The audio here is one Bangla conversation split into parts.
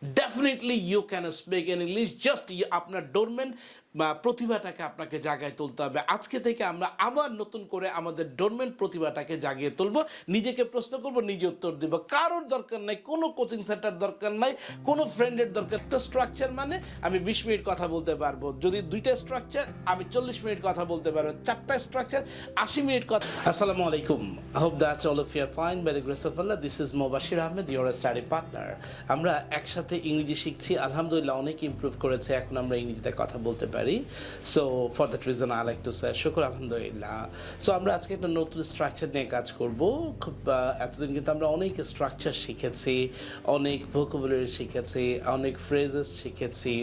Definitely you can speak in English, just আপনার ডোরমেন বা প্রতিভাটাকে আপনাকে জাগায় তুলতে হবে। আজকে থেকে আমরা আবার নতুন করে আমাদের ডোরমেন প্রতিভাটাকে জাগিয়ে তুলব। নিজেকে প্রশ্ন করব, নিজে উত্তর দেব। কারোর দরকার নাই, কোনো কোচিং সেন্টার দরকার নাই, কোনো ফ্রেন্ডের দরকার। একটা স্ট্রাকচার মানে আমি 20 মিনিট কথা বলতে পারবো, যদি 2টা স্ট্রাকচার আমি 40 মিনিট কথা বলতে পারবো, 4টা স্ট্রাকচার 80 মিনিট কথা। আসসালামু আলাইকুম, I hope that all of you are fine by the grace of Allah. This is Mobashir Ahmed, your study partner. আমরা একসাথে ইংরেজি শিখছি, আলহামদুলিল্লাহ অনেক ইমপ্রুভ করেছে, এখন আমরা ইংরেজিতে কথা বলতে পারি। So for that reason I like to say শুকর আলহামদুলিল্লাহ। সো আমরা আজকে একটা নতুন স্ট্রাকচার নিয়ে কাজ করব। খুব এতদিন কিন্তু আমরা অনেক স্ট্রাকচার শিখেছি, অনেক ভোকাবুলারি শিখেছি, অনেক ফ্রেজেস শিখেছি,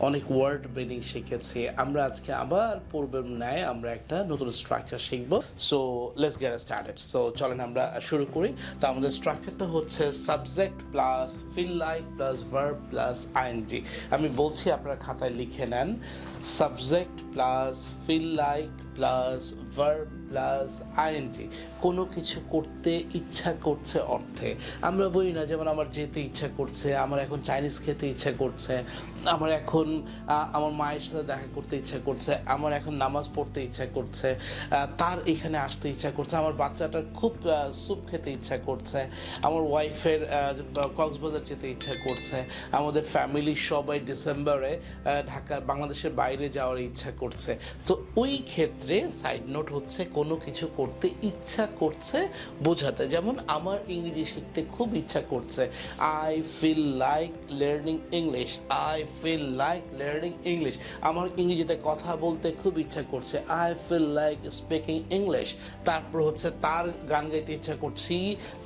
অনেক ওয়ার্ড মিনিং শিখেছি। আমরা আজকে আবার পূর্বের ন্যায় আমরা একটা নতুন স্ট্রাকচার শিখব। So let's get started. So চলেন আমরা শুরু করি। তো আমাদের স্ট্রাকচারটা হচ্ছে subject plus feel like plus verb plus ING. আমি বলছি, আপনারা খাতায় লিখে নেন। Subject plus feel like plus verb plus ING. কোনো কিছু করতে ইচ্ছা করছে অর্থে। আমরা বলি না, যেমন আমার যেতে ইচ্ছা করছে, আমার এখন চাইনিজ খেতে ইচ্ছা করছে, আমার এখন আমার মায়ের সাথে দেখা করতে ইচ্ছা করছে, আমার এখন নামাজ পড়তে ইচ্ছা করছে, তার এখানে আসতে ইচ্ছা করছে, আমার বাচ্চাটার খুব স্যুপ খেতে ইচ্ছা করছে, আমার ওয়াইফের কক্সবাজার যেতে ইচ্ছা করছে, আমাদের ফ্যামিলির সবাই ডিসেম্বরে ঢাকা বাংলাদেশের বাইরে যাওয়ার ইচ্ছা করছে। তো ওই ক্ষেত্রে সাইড নোট হচ্ছে কোনো কিছু করতে ইচ্ছা করছে বোঝাতে। যেমন আমার ইংরেজি শিখতে খুব ইচ্ছা করছে, I feel like learning English, I feel like learning English. আমার ইংরেজিতে কথা বলতে খুব ইচ্ছা করছে, I feel like speaking English. তারপর হচ্ছে তার গান গাইতে ইচ্ছা করছে,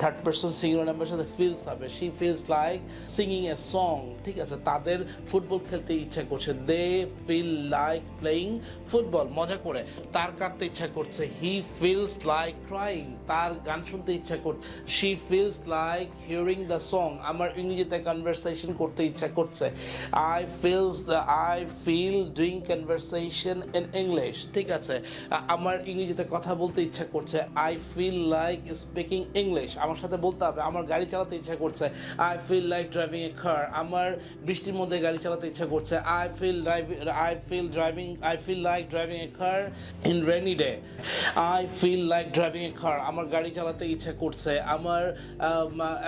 থার্ড পারসন সিঙ্গুলার নাম্বারের সাথে ফিলস হবে, she feels like singing a song. ঠিক আছে, তাদের ফুটবল খেলতে ইচ্ছা করছে, they feel like playing football, মজা করে। তার কাঁদতে ইচ্ছা করছে, হি ফিলস লাইক ক্রাইং। তার গান শুনতে ইচ্ছা করছে, she feels like hearing the song. আমার ইংরেজিতে কনভারসেশন করতে ইচ্ছা করছে, I feel doing conversation in English. ঠিক আছে, আমার ইংরেজিতে কথা বলতে ইচ্ছা করছে, I feel like speaking English. আমার সাথে বলতে হবে। আমার গাড়ি চালাতে ইচ্ছা করছে, I feel like driving a car. আমার বৃষ্টির মধ্যে গাড়ি চালাতে ইচ্ছা করছে, I feel like driving a car in rainy day. I feel like driving a car. আমার গাড়ি চালাতে ইচ্ছা করছে, আমার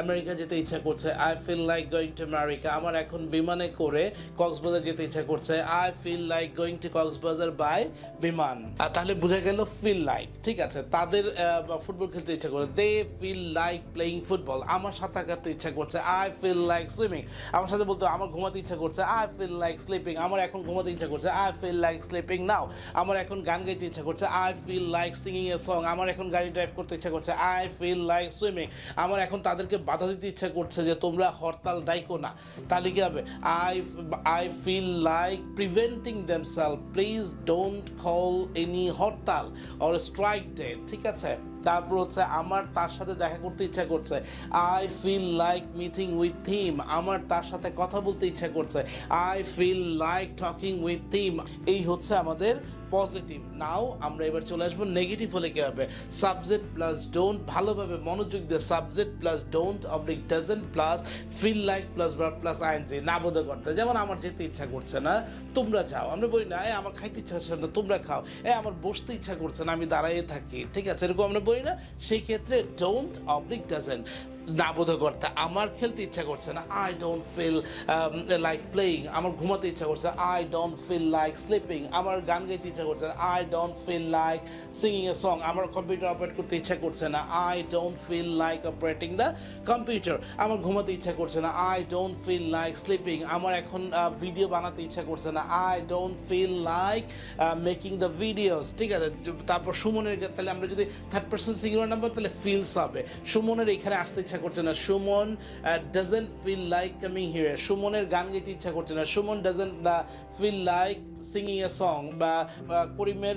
আমেরিকা যেতে ইচ্ছা করছে, I feel like going to America. আমার এখন বিমানে করে কক্সবাজার যেতে ইচ্ছা করছে, I feel like going to Cox's Bazar by বিমান। তাহলে বোঝা গেল ফিল লাইক। ঠিক আছে, তাদের ফুটবল খেলতে ইচ্ছা করে, they feel like playing football. আমার সাঁতার কাটতে ইচ্ছা করছে, আই ফিল লাইক সুইমিং। আমার সাথে বলতে আমার ঘুমাতে ইচ্ছা করছে, আই ফিল লাইক স্লিপিং। আমার এখন ঘুমাতে ইচ্ছা করছে, I feel like sleeping now. আমার এখন গান গাইতে ইচ্ছা করছে, I feel like singing a song. আমার এখন গাড়ি ড্রাইভ করতে ইচ্ছা করছে, আই ফিল লাইক সুইমিং। আমার এখন তাদেরকে বাধা দিতে ইচ্ছা করছে যে তোমরা হরতাল ডাইকো না। তাহলে কি হবে, I feel like preventing themselves, please don't call any hartal or strike day. ঠিক আছে, তারপর হচ্ছে আমার তার সাথে দেখা করতে ইচ্ছা করছে, I feel like meeting with him. আমার তার সাথে কথা বলতে ইচ্ছা করছে, I feel like talking with him. এই হচ্ছে আমাদের পজিটিভ। নাও আমরা এবার চলে আসবো নেগেটিভ হলে কি হবে, সাবজেক্ট প্লাস ডোন্ট। ভালোভাবে মনোযোগ দিয়ে, subject plus don't oblique doesn't plus feel like plus verb plus ING. না বোধ করতে, যেমন আমার যেতে ইচ্ছা করছে না, তোমরা যাও। আমরা বলি না, আমার খাইতে ইচ্ছা করছে না, তোমরা খাও। আমার বসতে ইচ্ছা করছে না, আমি দাঁড়াইয়ে থাকি। ঠিক আছে, এরকম আমরা বলি না। সেই ক্ষেত্রে ডোন্ট অবলিক ডাজন্ট, না বোধকর্তা। আমার খেলতে ইচ্ছা করছে না, I don't feel like playing. আমার ঘুমাতে ইচ্ছা করছে, I don't feel like sleeping. আমার গান গাইতে ইচ্ছা করছে না, I don't feel like singing a song. আমার কম্পিউটার অপারেট করতে ইচ্ছা করছে না, I don't feel like operating the computer. আমার ঘুমাতে ইচ্ছা করছে না, I don't feel like sleeping. আমার এখন ভিডিও বানাতে ইচ্ছা করছে না, I don't feel like making the videos. ঠিক আছে, তারপর সুমনের, তাহলে আমরা যদি থার্ড পারসন সিঙ্গুলার নাম্বার, তাহলে ফিলস হবে। সুমনের এখানে আসতে ইচ্ছা করছে না, Suman doesn't feel like coming here. সুমনের গান গাইতে ইচ্ছা করছে না, Suman doesn't feel like singing a song. বা করিমের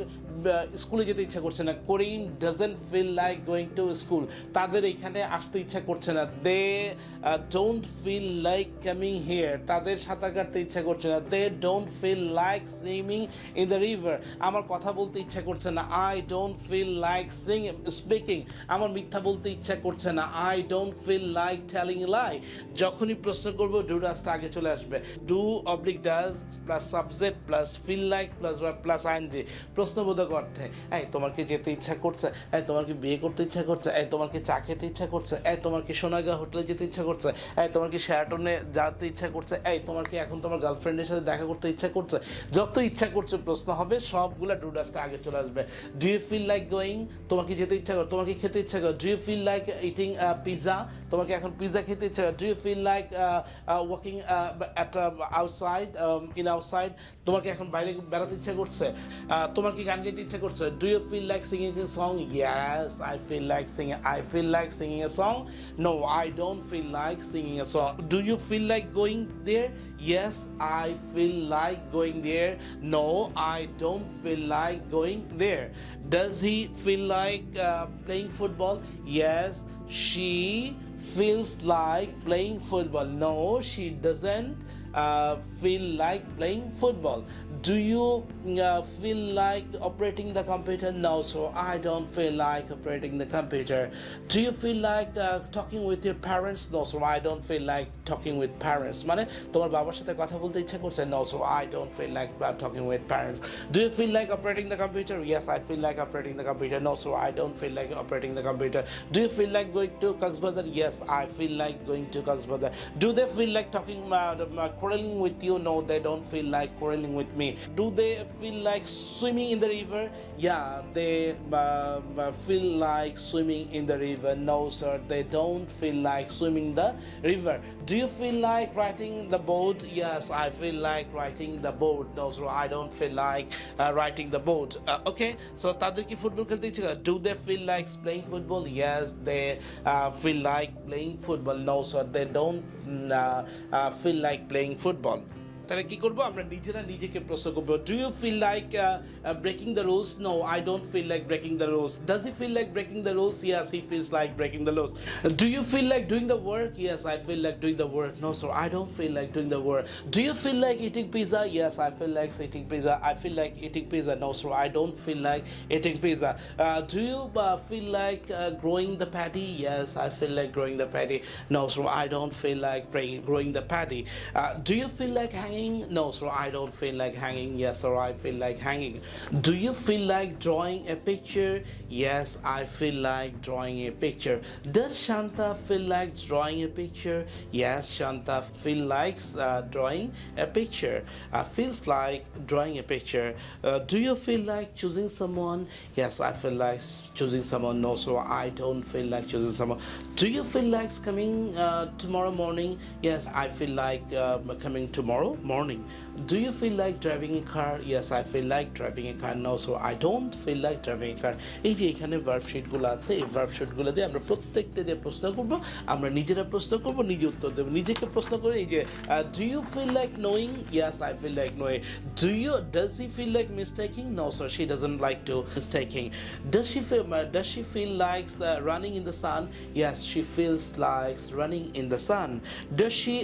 স্কুলে যেতে ইচ্ছা করছে না, Karim doesn't feel like going to school. তাদের এখানে আসতে ইচ্ছা করছে না, they don't feel like coming here. তাদের সাঁতার কাটতে ইচ্ছা করছে না, they don't feel like swimming in the river. আমার কথা বলতে ইচ্ছা করছে না, I don't feel like speaking. আমার মিথ্যা বলতে ইচ্ছা করছে না, I don't don't feel like telling a lie. যখনই প্রশ্ন করব ডু ডাজটা আগে চলে আসবে। Do oblique does plus subject plus feel like plus verb plus ING প্রশ্নবোধক অর্থে। এই তোমার কি যেতে ইচ্ছা করছে, এই তোমার কি বিয়ে করতে ইচ্ছা করছে, এই তোমার কি চা খেতে ইচ্ছা করছে, এই তোমার কি সোনারগাঁ হোটেলে যেতে ইচ্ছা করছে, এই তোমার কি শেরাটনে যেতে ইচ্ছা করছে, এই তোমার কি এখন তোমার গার্লফ্রেন্ডের সাথে দেখা করতে ইচ্ছা করছে। যত ইচ্ছা করছে প্রশ্ন হবে সবগুলা ডু ডাজটা আগে চলে আসবে। Do you feel like going, তোমার কি যেতে ইচ্ছা করে, তোমার কি খেতে ইচ্ছা করে। Do you feel like eating pizza, তোমার কি এখন পিৎজা খেতে ইচ্ছা করে। Do you feel like walking at outside in outside, তোমার কি এখন বাইরে বেড়াতে ইচ্ছা করছে। তোমার কি গান গাইতে ইচ্ছা করছে। Do you feel like singing a song, yes I feel like singing, I feel like singing a song, no I don't feel like singing a song. Do you feel like going there, yes I feel like going there, no I don't feel like going there. Does he feel like playing football? Yes, she feels like playing football. No, she doesn't feel like playing football. Do you feel like operating the computer? No, so I don't feel like operating the computer. Do you feel like talking with your parents? No, so I don't feel like talking with parents. মানে তোমার বাবার সাথে কথা বলতে ইচ্ছা করছে। No, so I don't feel like talking with parents. Do you feel like operating the computer? Yes, I feel like operating the computer. No, so I don't feel like operating the computer. Do you feel like going to Coxbazar? Yes, I feel like going to Coxbazar. Do they feel like talking quarreling with you? No, they don't feel like quarreling with me. Do they feel like swimming in the river? Yeah, they feel like swimming in the river. No, sir, they don't feel like swimming the river. Do you feel like writing the board? Yes, I feel like writing the board. No, sir, I don't feel like writing the board. Okay, so তাদের কি ফুটবল খেলতে ইচ্ছে করে? Do they feel like playing football? Yes, they feel like playing football. No, sir, they don't feel like playing football. তাহলে কি করব, আমরা নিজেরা নিজেকে প্রশ্ন করব। Do you feel like breaking the rules? No, I don't feel like breaking the rules. Does he feel like breaking the rules? Yes, he feels like breaking the rules. Do you feel like doing the work? Yes, I feel like doing the work. No, so I don't feel like doing the work. Do you feel like eating pizza? Yes, I feel like eating pizza. I feel like eating pizza. No, so I don't feel like eating pizza. Do you feel like growing the patty? Yes, I feel like growing the patty. No, so I don't feel like growing the patty. Do you feel like hanging? No, so I don't feel like hanging. Yes, or I feel like hanging. Do you feel like drawing a picture? Yes, I feel like drawing a picture. Does Shanta feel like drawing a picture? Yes, Shanta feel likes drawing a picture. Feels like drawing a picture. Do you feel like choosing someone? Yes, I feel like choosing someone. No, so I don't feel like choosing someone. Do you feel like coming tomorrow morning? Yes, I feel like coming tomorrow morning. Do you feel like driving a car? Yes, I feel like driving a car. No, so I don't feel like driving a car. এই যে এখানে ভার্ব শিটগুলো আছে, এই ভার্ব শিটগুলো দিয়ে আমরা প্রত্যেকটা দিয়ে প্রশ্ন করব। আমরা নিজেরা প্রশ্ন করব, নিজে উত্তর দেব। নিজেকে প্রশ্ন করে এই যে do you feel like knowing? Yes, I feel like knowing. Does he feel like mistaking? No, sir, she doesn't like to mistaking. Does she feel like running in the sun? Yes, she feels like running in the sun. Does she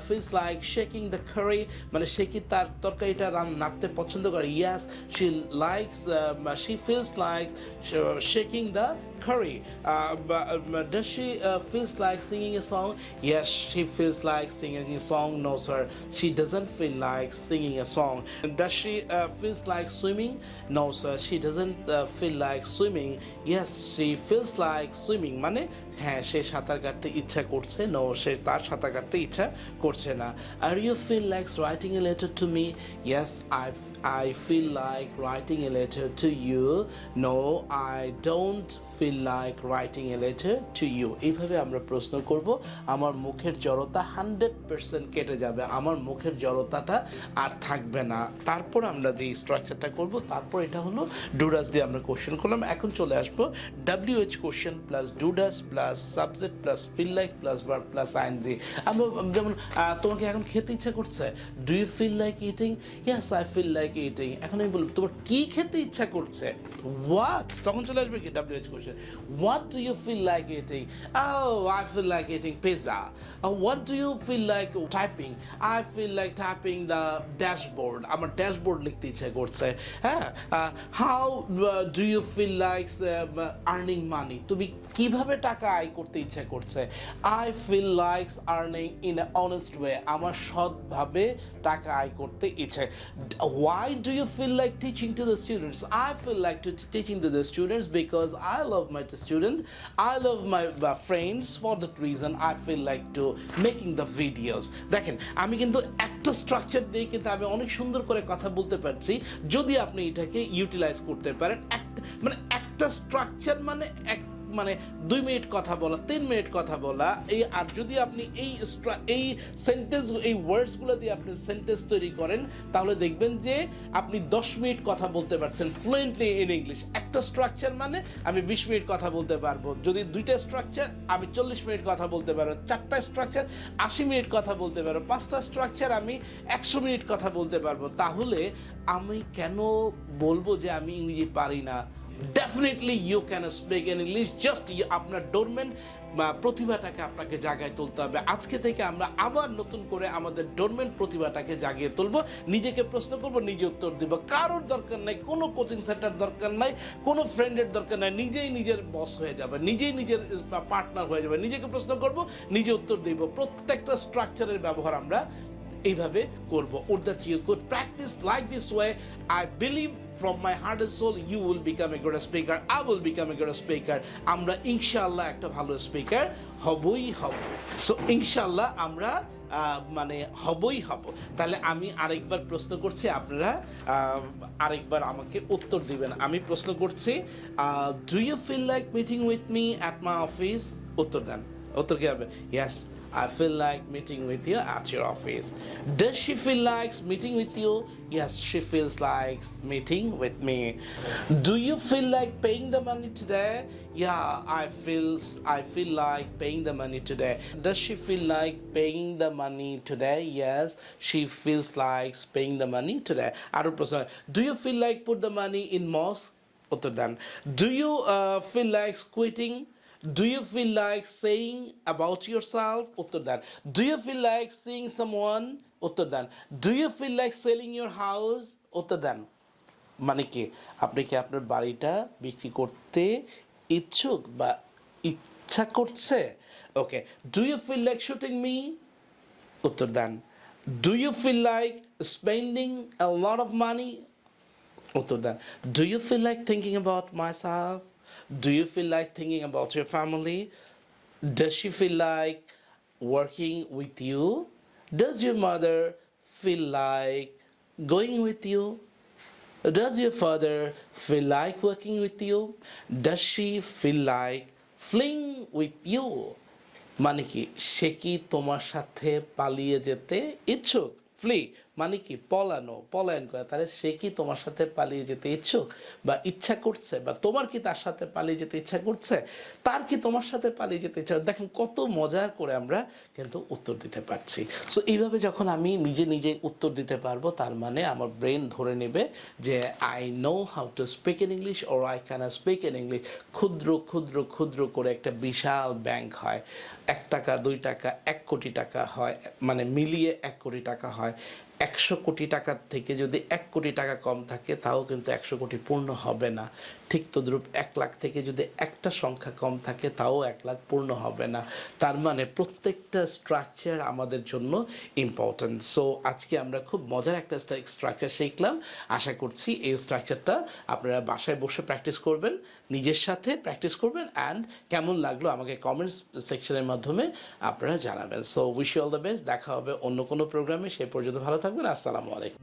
feels like shaking the curry? মানে সে কি তার তরকারিটা নাড়তে পছন্দ করে? Yes, she feels like shaking the curry. Does she feels like singing a song? Yes, she feels like singing a song. No, sir, she doesn't feel like singing a song. Does she feels like swimming? No, sir, she doesn't feel like swimming. Yes, she feels like swimming. মানে হ্যাঁ, সে সাঁতার কাটতে ইচ্ছা করছে। নো, সে তার সাঁতার কাটতে ইচ্ছা করছে না। Are you feel like writing a letter to me? Yes, I feel like writing a letter to you. No, I don't feel like writing a letter to you. এইভাবে আমরা প্রশ্ন করব। আমার মুখের জড়তা 100% কেটে যাবে, আমার মুখের জড়তাটা আর থাকবে না। তারপর আমরা যে স্ট্রাকচারটা করব, তারপর এটা হলো ডুডাস দিয়ে আমরা কোশ্চেন করলাম। এখন চলে আসবো WH question plus do does plus subject plus feel like plus verb plus I N G. আমরা যেমন তোমাকে এখন খেতে ইচ্ছা করছে, do you feel like eating? Yes, I feel like like eating, এখন আমি বলবো তোমার কি খেতে ইচ্ছা করছে, হোয়াট, তখন চলে আসবে কি WH question, what do you feel like eating, I feel like eating pizza, what do you feel like typing, I feel like typing the dashboard, আমার ড্যাশবোর্ড লিখতে ইচ্ছা করছে, হ্যাঁ, how do you feel like earning money, তুমি কিভাবে টাকা আয় করতে ইচ্ছা করছে, I feel like earning in a honest way, আমার সৎভাবে টাকা আয় করতে ইচ্ছে, why do you feel like teaching to the students, I feel like teaching to the students because I love my students, I love my friends, for that reason I feel like to making the videos. দেখেন আমি কিন্তু একটা স্ট্রাকচার দিয়ে কিন্তু আমি অনেক সুন্দর করে কথা বলতে পারছি যদি আপনি এটাকে ইউটিলাইজ করতে পারেন, একটা স্ট্রাকচার মানে 2 মিনিট কথা বলা, 3 মিনিট কথা বলা, আর যদি আপনি এই সেন্টেন্স, এই ওয়ার্ডসগুলো দিয়ে আপনি সেন্টেন্স তৈরি করেন তাহলে দেখবেন যে আপনি 10 মিনিট কথা বলতে পারছেন ফ্লুয়েন্টলি ইন ইংলিশ। একটা স্ট্রাকচার মানে আমি 20 মিনিট কথা বলতে পারবো, যদি 2টা স্ট্রাকচার আমি 40 মিনিট কথা বলতে পারবো, 4টা স্ট্রাকচার 80 মিনিট কথা বলতে পারবো, 5টা স্ট্রাকচার আমি 100 মিনিট কথা বলতে পারবো। তাহলে আমি কেন বলবো যে আমি ইংরেজি পারি না? Definitely you can speak in English, just আপনার ডোরমেন্ট প্রতিভাটাকে আপনাকে জাগায় তুলতে হবে। আজকে থেকে আমরা আবার নতুন করে আমাদের ডোরমেন্ট প্রতিভাটাকে জাগিয়ে তুলবো, নিজেকে প্রশ্ন করব, নিজে উত্তর দিব, কারোর দরকার নাই, কোনো কোচিং সেন্টার দরকার নাই, কোনো ফ্রেন্ডের দরকার নাই, নিজেই নিজের বস হয়ে যাবে, নিজেই নিজের পার্টনার হয়ে যাবে, নিজেকে প্রশ্ন করব, নিজে উত্তর দিব। প্রত্যেকটা স্ট্রাকচারের ব্যবহার আমরা এইভাবে করব। Or that you could practice like this way, I believe from my heart and soul you will become a good speaker, I will become a good speaker, আমরা ইনশাআল্লাহ একটা ভালো স্পিকার হবই হব। সো ইনশাআল্লাহ আমরা হবই হব। তাহলে আমি আরেকবার প্রশ্ন করছি, আপনারা আরেকবার আমাকে উত্তর দিবেন। আমি প্রশ্ন করছি, do you feel like meeting with me at my office? উত্তর দেন। উত্তর কি হবে? Yes, I feel like meeting with you at your office. Does she feel like meeting with you? Yes, she feels like meeting with me. Do you feel like paying the money today? Yeah, I feel like paying the money today. Does she feel like paying the money today? Yes, she feels like paying the money today. Aru prashn, do you feel like put the money in mosque? Uttar dan. Do you feel like quitting? Do you feel like saying about yourself? Uttar dan. Do you feel like seeing someone? Uttar dan. Do you feel like selling your house? Uttar dan. মানে কি, আপনি কি আপনার বাড়িটা বিক্রি করতে ইচ্ছুক বা ইচ্ছা করছে? Okay, do you feel like shooting me? উত্তর দেন। Do you feel like spending a lot of money? উত্তর দেন। Do you feel like thinking about myself? Do you feel like thinking about your family? Does she feel like working with you? Does your mother feel like going with you? Does your father feel like working with you? Does she feel like fleeing with you? মানে কি, সে কি তোমার সাথে পালিয়ে যেতে ইচ্ছুক? ফ্লি মানে কি, পলায়ন করা। তাহলে সে কি তোমার সাথে পালিয়ে যেতে ইচ্ছুক বা ইচ্ছা করছে, বা তোমার কি তার সাথে পালিয়ে যেতে ইচ্ছা করছে, তার কি তোমার সাথে পালিয়ে যেতে ইচ্ছা? দেখেন কত মজার করে আমরা কিন্তু উত্তর দিতে পারছি। সো এইভাবে যখন আমি নিজে উত্তর দিতে পারবো, তার মানে আমার ব্রেন ধরে নেবে যে I know how to speak in English, or I can speak in English. ক্ষুদ্র ক্ষুদ্র ক্ষুদ্র করে একটা বিশাল ব্যাংক হয়। 1 টাকা, 2 টাকা, 1 কোটি টাকা হয়, মানে মিলিয়ে 1 কোটি টাকা হয়। 100 কোটি টাকার থেকে যদি 1 কোটি টাকা কম থাকে তাও কিন্তু 100 কোটি পূর্ণ হবে না। ঠিক তদ্রূপ 1 লাখ থেকে যদি একটা সংখ্যা কম থাকে তাও 1 লাখ পূর্ণ হবে না। তার মানে প্রত্যেকটা স্ট্রাকচার আমাদের জন্য ইম্পর্ট্যান্ট। সো আজকে আমরা খুব মজার একটা স্ট্রাকচার শিখলাম। আশা করছি এই স্ট্রাকচারটা আপনারা বাসায় বসে প্র্যাকটিস করবেন, নিজের সাথে প্র্যাকটিস করবেন, অ্যান্ড কেমন লাগলো আমাকে কমেন্টস সেকশনের মাধ্যমে আপনারা জানাবেন। So wish you all the best. দেখা হবে অন্য কোনো প্রোগ্রামে। সেই পর্যন্ত ভালো থাকবেন। আসসালামু আলাইকুম।